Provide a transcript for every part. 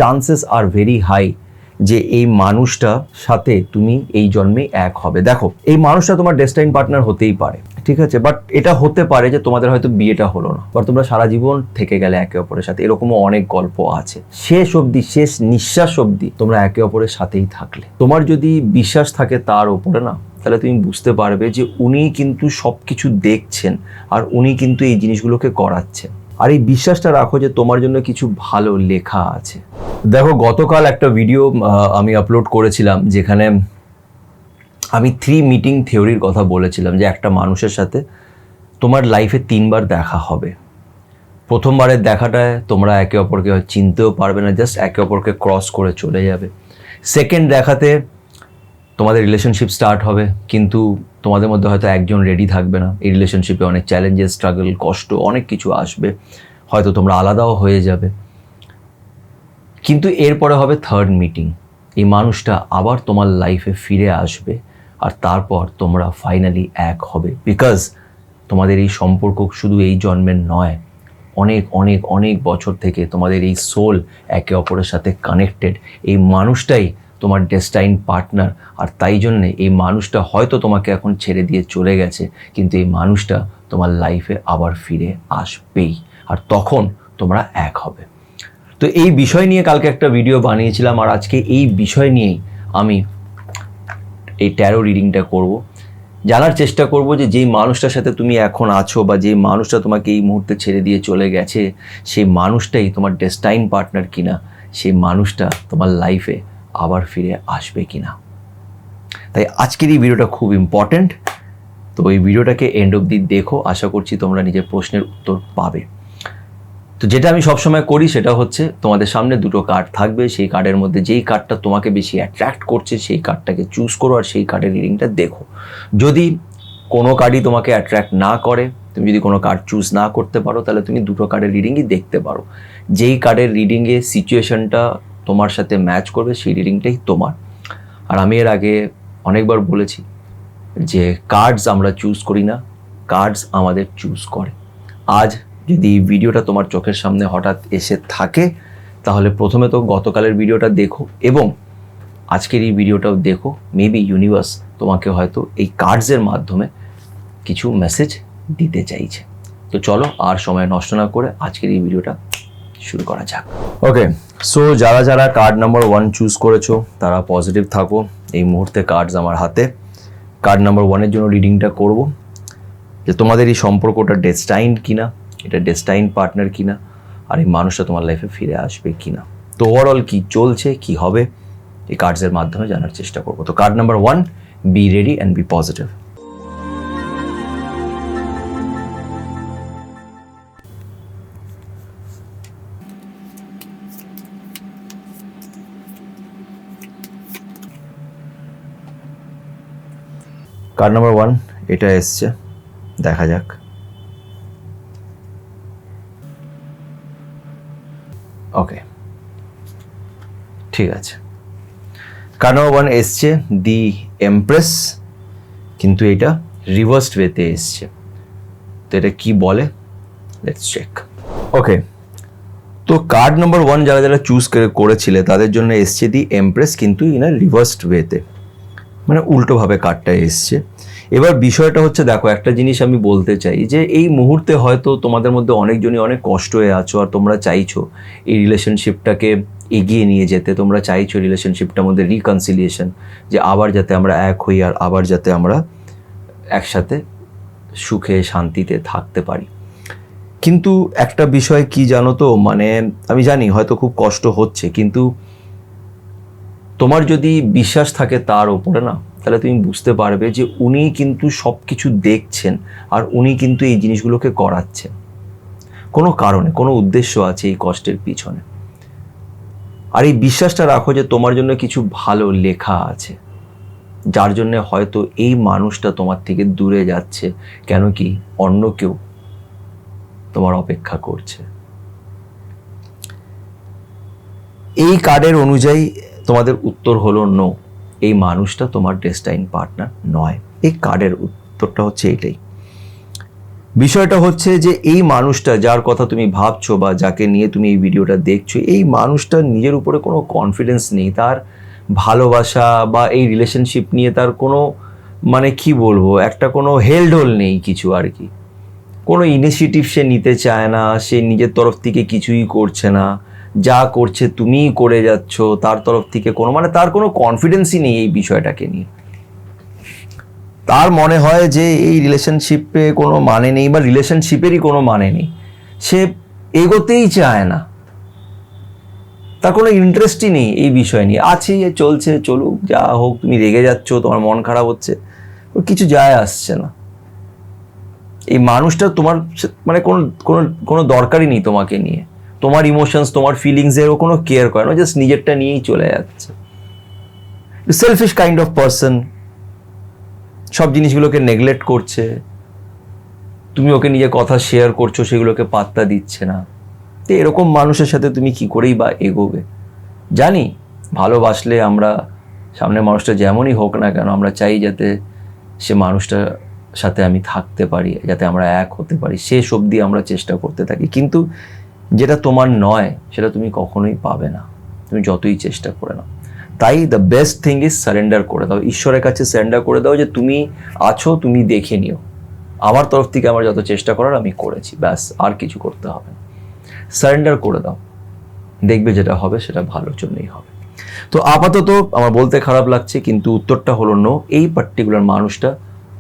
Chances are very high যে এই মানুষটার সাথে তুমি এই জন্মে এক হবে। দেখো, এই মানুষটা তোমার ডেস্টাইন পার্টনার হতেই পারে, ঠিক আছে, বাট এটা হতে পারে যে তোমাদের হয়তো বিয়েটা হলো না, বা তোমরা সারা জীবন থেকে গেলে একে অপরের সাথে, এরকমও অনেক গল্প আছে। শেষ অবধি, শেষ নিঃশ্বাস অবধি তোমরা একে অপরের সাথেই থাকলে, তোমার যদি বিশ্বাস থাকে তার উপরে না, তাহলে তুমি বুঝতে পারবে যে উনি কিন্তু সব কিছু দেখছেন আর উনি কিন্তু এই জিনিসগুলোকে করাচ্ছেন। আর এই বিশ্বাসটা রাখো যে তোমার জন্য কিছু ভালো লেখা আছে। দেখো, গতকাল একটা ভিডিও আমি আপলোড করেছিলাম যেখানে আমি 3 মিটিং থিওরির কথা বলেছিলাম যে একটা মানুষের সাথে তোমার লাইফে 3 বার দেখা হবে। প্রথমবারের দেখাটায় তোমরা একে অপরকে চিনতেও পারবে না, জাস্ট একে অপরকে ক্রস করে চলে যাবে। সেকেন্ড দেখাতে তোমাদের রিলেশনশিপ স্টার্ট হবে, কিন্তু তোমাদের মধ্যে হয়তো একজন রেডি থাকবে না। এই রিলেশনশিপে অনেক চ্যালেঞ্জেস, স্ট্রাগল, কষ্ট, অনেক কিছু আসবে, হয়তো তোমরা আলাদাও হয়ে যাবে। কিন্তু এরপরে হবে 3rd মিটিং, এই মানুষটা আবার তোমার লাইফে ফিরে আসবে আর তারপর তোমরা ফাইনালি এক হবে। বিকজ তোমাদের এই সম্পর্ক শুধু এই জন্মের নয়, অনেক অনেক অনেক বছর থেকে তোমাদের এই সোল একে অপরের সাথে কানেক্টেড। এই মানুষটাই তোমার ডেস্টাইন পার্টনার, আর তাই জন্যে এই মানুষটা হয়তো তোমাকে এখন ছেড়ে দিয়ে চলে গেছে, কিন্তু এই মানুষটা তোমার লাইফে আবার ফিরে আসবেই, আর তখন তোমরা এক হবে। তো এই বিষয় নিয়ে কালকে একটা ভিডিও বানিয়েছিলাম, আর আজকে এই বিষয় নিয়েই আমি এই ট্যারো রিডিংটা করব। জানার চেষ্টা করব যে যেই মানুষটার সাথে তুমি এখন আছো, বা যেই মানুষটা তোমাকে এই মুহূর্তে ছেড়ে দিয়ে চলে গেছে, সেই মানুষটাই তোমার ডেস্টাইন পার্টনার কিনা, সেই মানুষটা তোমার লাইফে আবার ফিরে আসবে কিনা। তাই আজকের এই ভিডিওটা খুব ইম্পর্ট্যান্ট। তো এই ভিডিওটাকে এন্ড অবধি দেখো, আশা করছি তোমরা নিজের প্রশ্নের উত্তর পাবে। তো যেটা আমি সবসময় করি সেটা হচ্ছে, তোমাদের সামনে 2টো কার্ড থাকবে, সেই কার্ডের মধ্যে যেই কার্ডটা তোমাকে বেশি অ্যাট্রাক্ট করছে সেই কার্ডটাকে চুজ করো আর সেই কার্ডের রিডিংটা দেখো। যদি কোনো কার্ডই তোমাকে অ্যাট্রাক্ট না করে, তুমি যদি কোনো কার্ড চুজ না করতে পারো, তাহলে তুমি 2টো কার্ডের রিডিংই দেখতে পারো। যেই কার্ডের রিডিংয়ে সিচুয়েশনটা তোমার সাথে ম্যাচ করবে সেই রিডিংটাই তোমার। আর আমি এর আগে অনেকবার বলেছি যে কার্ডস আমরা চুজ করি না, কার্ডস আমাদের চুজ করে। আজ যদি এই ভিডিওটা তোমার চোখের সামনে হঠাৎ এসে থাকে, তাহলে প্রথমে তো গতকালের ভিডিওটা দেখো এবং আজকের এই ভিডিওটাও দেখো। মেবি ইউনিভার্স তোমাকে হয়তো এই কার্ডসের মাধ্যমে কিছু মেসেজ দিতে চাইছে। তো চলো আর সময় নষ্ট না করে আজকের এই ভিডিওটা শুরু করা যাক। ওকে, সো যারা যারা কার্ড নাম্বার 1 চুজ করেছো তারা পজিটিভ থাকো। এই মুহূর্তে কার্ডস আমার হাতে। কার্ড নাম্বার 1-এর জন্য রিডিংটা করব যে তোমাদের এই সম্পর্কটা ডেস্টাইন্ড কিনা, এটা ডেস্টাইন পার্টনার কিনা, আর এই মানুষটা তোমার লাইফে ফিরে আসবে কিনা। তো ওভারঅল কি চলছে, কি হবে, এই কার্ডসের মাধ্যমে জানার চেষ্টা করব। তো card number 1, be ready and be positive. Card number 1 এটা এসছে, দেখা যাক। ওকে, ঠিক আছে। কার্ড নাম্বার 1 এসছে দি এমপ্রেস, কিন্তু এটা রিভার্সড ওয়েতে এসছে। তো এটা কি বলে, লেটস চেক। ওকে, তো কার্ড নাম্বার 1 যারা যারা চুজ করেছিলে তাদের জন্য এসছে দি এমপ্রেস, কিন্তু ইন রিভার্সড ওয়েতে, মানে উল্টোভাবে কার্ডটা এসছে। এবার বিষয়টা হচ্ছে, দেখো একটা জিনিস আমি বলতে চাই যে এই মুহূর্তে হয়তো তোমাদের মধ্যে অনেকজনই অনেক কষ্ট হয়ে আছো, আর তোমরা চাইছো এই রিলেশনশিপটাকে এগিয়ে নিয়ে যেতে। তোমরা চাইছো রিলেশনশিপটার মধ্যে রিকনসিলিয়েশন, যে আবার যাতে আমরা এক হই আর আবার যাতে আমরা একসাথে সুখে শান্তিতে থাকতে পারি। কিন্তু একটা বিষয় কি জানো তো, মানে আমি জানি হয়তো খুব কষ্ট হচ্ছে, কিন্তু তোমার যদি বিশ্বাস থাকে তার উপরে না, তাহলে তুমি বুঝতে পারবে যে উনি কিন্তু সব কিছু দেখছেন আর উনি কিন্তু এই জিনিসগুলোকে করাচ্ছেন। কোনো কারণে, কোনো উদ্দেশ্য আছে এই কষ্টের পিছনে। আর এই বিশ্বাসটা রাখো যে তোমার জন্য কিছু ভালো লেখা আছে, যার জন্য হয়তো এই মানুষটা তোমার থেকে দূরে যাচ্ছে, কেন কি অন্য কেউ তোমার অপেক্ষা করছে। এই কার্ডের অনুযায়ী তোমাদের উত্তর হলো নো, এই মানুষটা তোমার ডেস্টাইন পার্টনার নয়। এই কার্ডের উত্তরটা হচ্ছে এটাই। বিষয়টা হচ্ছে যে এই মানুষটা যার কথা তুমি ভাবছো বা যাকে নিয়ে তুমি এই ভিডিওটা দেখছো, এই মানুষটার নিজের উপরে কোনো কনফিডেন্স নেই, তার ভালোবাসা বা এই রিলেশনশিপ নিয়ে তার কোনো মানে কি বলবো একটা কোনো হেলডোল নেই কিছু আর কি, কোনো ইনিশিয়েটিভ সে নিতে চায় না, সে নিজের তরফ থেকে কিছুই করছে না, যা করছে তুমিই করে যাচ্ছ, তার তরফ থেকে কোনো মানে তার কোনো কনফিডেন্সই নেই এই বিষয়টাকে নিয়ে। তার মনে হয় যে এই রিলেশনশিপে কোনো মানে নেই বা রিলেশনশিপেরই কোনো মানে নেই, সে এগোতেই চায় না, তার কোনো ইন্টারেস্টই নেই এই বিষয় নিয়ে। আছে চলছে চলুক, যা হোক, তুমি রেগে যাচ্ছ, তোমার মন খারাপ হচ্ছে, ওর কিছু যায় আসছে না। এই মানুষটা তোমার মানে কোনো কোনো কোনো দরকারই নেই তোমাকে নিয়ে, তোমার ইমোশনস তোমার ফিলিংসেরও কোনো কেয়ার করে না, জাস্ট নিজেরটা নিয়েই চলে যাচ্ছে। সেলফিশ কাইন্ড অফ পার্সন, সব জিনিসগুলোকে নেগলেক্ট করছে, তুমি ওকে নিজের কথা শেয়ার করছো সেগুলোকে পাত্তা দিচ্ছে না। তো এরকম মানুষের সাথে তুমি কি করেই বা এগোবে? জানি ভালোবাসলে আমরা সামনের মানুষটা যেমনই হোক না কেন আমরা চাই যাতে সে মানুষটার সাথে আমি থাকতে পারি, যাতে আমরা এক হতে পারি, শেষ অবধি আমরা চেষ্টা করতে থাকি, কিন্তু যেটা তোমার নয় সেটা তুমি কখনোই পাবে না, তুমি যতই চেষ্টা করে নাও। তাই the best thing is surrender করে দাও, ঈশ্বরের কাছে সারেন্ডার করে দাও যে তুমি আছো, তুমি দেখে নিও, আমার তরফ থেকে আমার যত চেষ্টা করার আমি করেছি, ব্যাস, আর কিছু করতে হবে না। সারেন্ডার করে দাও, দেখবে যেটা হবে সেটা ভালোর জন্যই হবে। তো আপাতত আমার বলতে খারাপ লাগছে, কিন্তু উত্তরটা হলো নো, এই পার্টিকুলার মানুষটা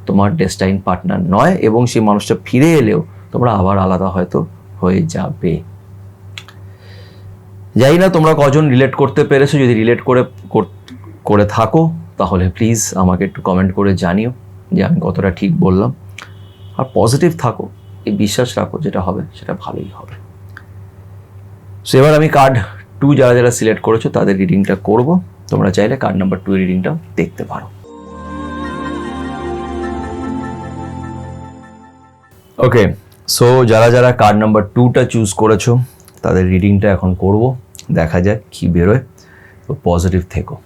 তোমার ডেস্টাইন পার্টনার নয়, এবং সেই মানুষটা ফিরে এলেও তোমরা আবার আলাদা হয়তো হয়ে যাবে। জানি না তোমরা কজন রিলেট করতে পেরেছো, যদি রিলেট করে থাকো তাহলে প্লিজ আমাকে একটু কমেন্ট করে জানিও যে আমি কতটা ঠিক বললাম। আর পজিটিভ থাকো, এই বিশ্বাস রাখো যেটা হবে সেটা ভালোই হবে। সো এবার আমি কার্ড 2 যারা যারা সিলেক্ট করেছো তাদের রিডিংটা করব, তোমরা চাইলে কার্ড নাম্বার 2 এর রিডিংটা দেখতে পারো। ওকে, সো যারা যারা কার্ড নাম্বার 2টা চুজ করেছো তাদের রিডিংটা এখন করব, দেখা যাক কি বেরোয়। তো পজিটিভ থেকো।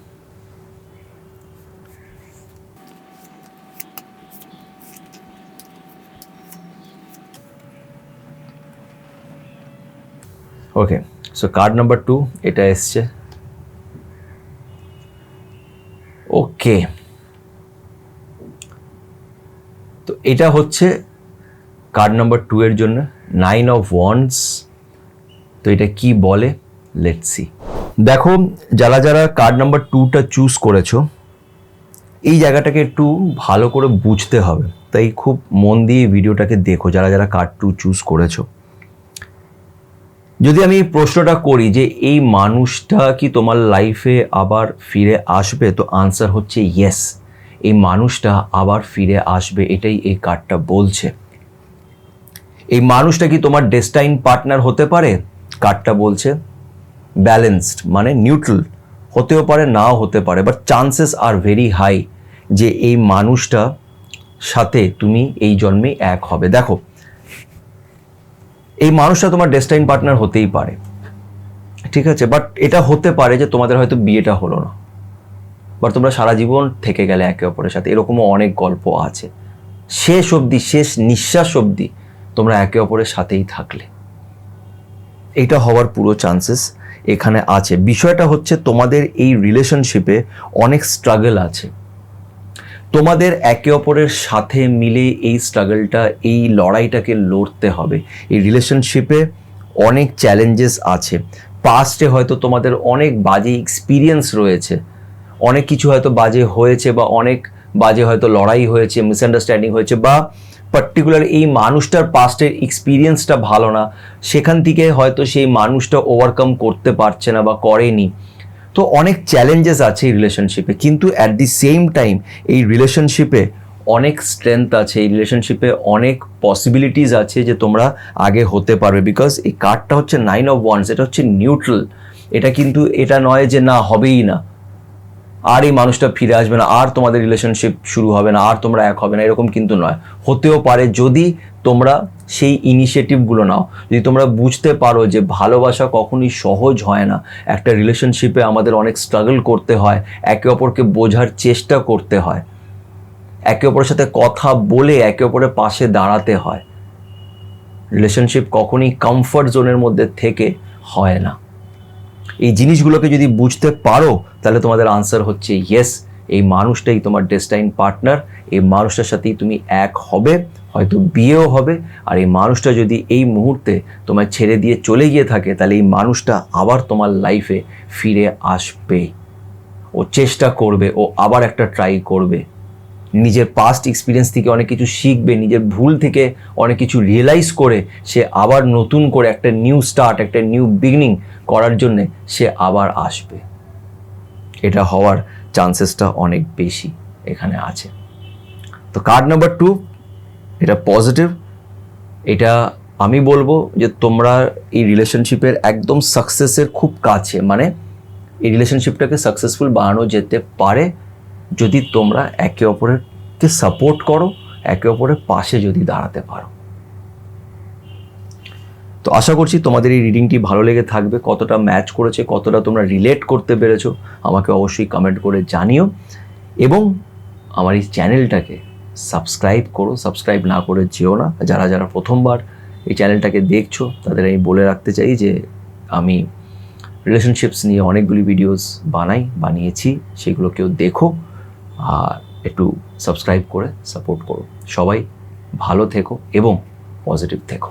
ওকে, সো কার্ড নাম্বার 2 এটা এসছে। ওকে, তো এটা হচ্ছে কার্ড নাম্বার 2 এর জন্য 9 অফ ওয়ান্ডস। তো এটা কি বলে, লেটস সি। দেখো যারা যারা কার্ড নাম্বার 2টা চুজ করেছো, এই জায়গাটাকে একটু ভালো করে বুঝতে হবে, তাই খুব মন দিয়ে ভিডিওটাকে দেখো যারা যারা কার্ড 2 চুজ করেছো। যদি আমি প্রশ্নটা করি যে এই মানুষটা কি তোমার লাইফে আবার ফিরে আসবে, তো আনসার হচ্ছে ইয়েস, এই মানুষটা আবার ফিরে আসবে, এটাই এই কার্ডটা বলছে। এই মানুষটা কি তোমার ডেস্টাইন পার্টনার হতে পারে, কার্ডটা বলছে ব্যালেন্সড, মানে নিউট্রাল, হতেও পারে নাও হতে পারে, but chances are very high যে এই মানুষটা সাথে তুমি এই জন্মে এক হবে। দেখো এই মানুষটা তোমার ডেস্টাইন পার্টনার হতেই পারে, ঠিক আছে, বাট এটা হতে পারে যে তোমাদের হয়তো বিয়েটা হলো না, বাট তোমরা সারা জীবন থেকে গেলে একে অপরের সাথে, এরকমও অনেক গল্প আছে। শেষ অবধি, শেষ নিঃশ্বাস অবধি তোমরা একে অপরের সাথেই থাকলে, এটা হওয়ার পুরো চান্সেস এখানে আছে। বিষয়টা হচ্ছে তোমাদের এই রিলেশনশিপে অনেক স্ট্রাগল আছে, তোমাদের একে অপরের সাথে মিলে এই স্ট্রাগলটা, এই লড়াইটাকে লড়তে হবে। এই রিলেশনশিপে অনেক চ্যালেঞ্জেস আছে, পাস্টে হয়তো তোমাদের অনেক বাজে এক্সপিরিয়েন্স রয়েছে, অনেক কিছু হয়তো বাজে হয়েছে, বা অনেক বাজে হয়তো লড়াই হয়েছে, মিসআন্ডারস্ট্যান্ডিং হয়েছে, বা পার্টিকুলার এই মানুষটার পাস্টের এক্সপিরিয়েন্সটা ভালো না, সেখান থেকে হয়তো সেই মানুষটা ওভারকাম করতে পারছে না বা করেনি। তো অনেক চ্যালেঞ্জেস আছে এই রিলেশনশিপে, কিন্তু অ্যাট দি সেম টাইম এই রিলেশনশিপে অনেক স্ট্রেংথ আছে, এই রিলেশনশিপে অনেক পসিবিলিটিস আছে যে তোমরা আগে হতে পারবে। বিকজ এই কার্ডটা হচ্ছে 9 অফ ওয়ান্ডস, এটা হচ্ছে নিউট্রাল, এটা কিন্তু এটা নয় যে না হবেই না, আর এই মানুষটা ফিরে আসবে না, আর তোমাদের রিলেশনশিপ শুরু হবে না, আর তোমরা এক হবে না, এরকম কিন্তু নয়। হতেও পারে যদি তোমরা সেই ইনিশিয়েটিভগুলো নাও, যদি তোমরা বুঝতে পারো যে ভালোবাসা কখনোই সহজ হয় না, একটা রিলেশনশিপে আমাদের অনেক স্ট্রাগল করতে হয়, একে অপরকে বোঝার চেষ্টা করতে হয়, একে অপরের সাথে কথা বলে একে অপরের পাশে দাঁড়াতে হয়, রিলেশনশিপ কখনই কমফর্ট জোনের মধ্যে থেকে হয় না। এই জিনিসগুলোকে যদি বুঝতে পারো তাহলে তোমাদের আনসার হচ্ছে ইয়েস, এই মানুষটাই তোমার ডেস্টাইন পার্টনার, এই মানুষটার সাথেই তুমি এক হবে, হয়তো বিয়েও হবে। আর এই মানুষটা যদি এই মুহূর্তে তোমায় ছেড়ে দিয়ে চলে গিয়ে থাকে তাহলে এই মানুষটা আবার তোমার লাইফে ফিরে আসবে, ও চেষ্টা করবে, ও আবার একটা ট্রাই করবে, নিজের পাস্ট এক্সপিরিয়েন্স থেকে অনেক কিছু শিখবে, নিজের ভুল থেকে অনেক কিছু রিয়েলাইজ করে সে আবার নতুন করে একটা নিউ স্টার্ট, একটা নিউ বিগিনিং করার জন্যে সে আবার আসবে। এটা হওয়ার চান্সেসটা অনেক বেশি এখানে আছে। তো কার্ড নাম্বার 2, এটা পজিটিভ। এটা আমি বলবো যে তোমরা এই রিলেশনশিপের একদম সাকসেসের খুব কাছে, মানে এই রিলেশনশিপটাকে সাকসেসফুল বানানো যেতে পারে যদি তোমরা একে অপরকে সাপোর্ট করো, একে অপরের পাশে যদি দাঁড়াতে পারো। তো আশা করছি তোমাদের এই রিডিংটি ভালো লেগে থাকবে। কতটা ম্যাচ করেছে, কতটা তোমরা রিলেট করতে পেরেছো আমাকে অবশ্যই কমেন্ট করে জানিও। এবং আমার এই চ্যানেলটাকে সাবস্ক্রাইব করো, সাবস্ক্রাইব না করে যেও না। যারা যারা প্রথমবার এই চ্যানেলটাকে দেখছো তাদের আমি বলে রাখতে চাই যে আমি রিলেশনশিপস নিয়ে অনেকগুলি ভিডিওস বানিয়েছি, সেগুলো কেউ দেখো আর একটু সাবস্ক্রাইব করে সাপোর্ট করো। সবাই ভালো থেকো এবং পজিটিভ থেকো।